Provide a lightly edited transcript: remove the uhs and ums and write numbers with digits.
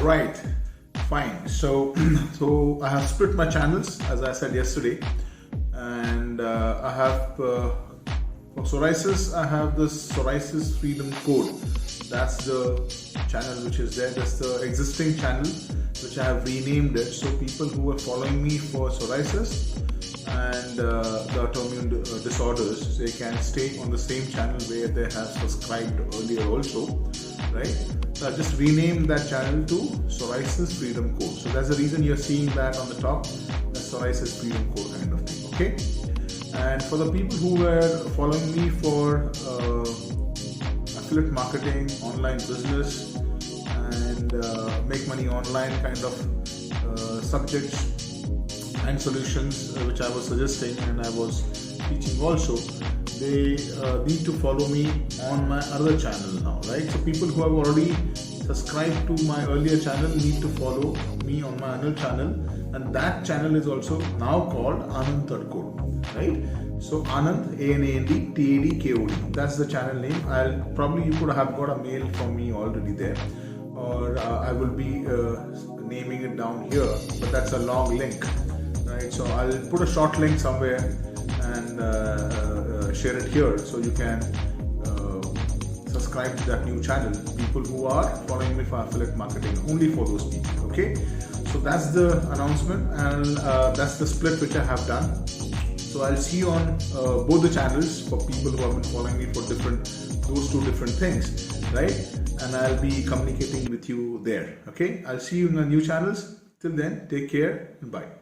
Right, fine. So, so I have split my channels as I said yesterday, and I have for psoriasis. I have the psoriasis freedom code. That's the channel which is there. That's the existing channel which I have renamed it. So people who are following me for psoriasis and the autoimmune disorders, they can stay on the same channel where they have subscribed earlier also, right? So I just renamed that channel to Psoriasis Freedom Code. So that's the reason you're seeing that on the top, the Psoriasis Freedom Code kind of thing, okay? And for the people who were following me for affiliate marketing, online business, and make money online kind of subjects and solutions which I was suggesting and I was teaching also, they need to follow me on my other channel now, right? So people who have already subscribed to my earlier channel need to follow me on my another channel, and that channel is also now called anandtadkod, right? So Anand, ANANDTADKOD, that's the channel name. You could have got a mail from me already there, or I will be naming it down here, but that's a long link, right? So I'll put a short link somewhere and share it here so you can subscribe to that new channel. People who are following me for affiliate marketing, only for those people, okay? So that's the announcement, and that's the split which I have done. So I'll see you on both the channels for people who have been following me for those two different things, right? And I'll be communicating with you there, okay? I'll see you in the new channels. Till then, take care and bye.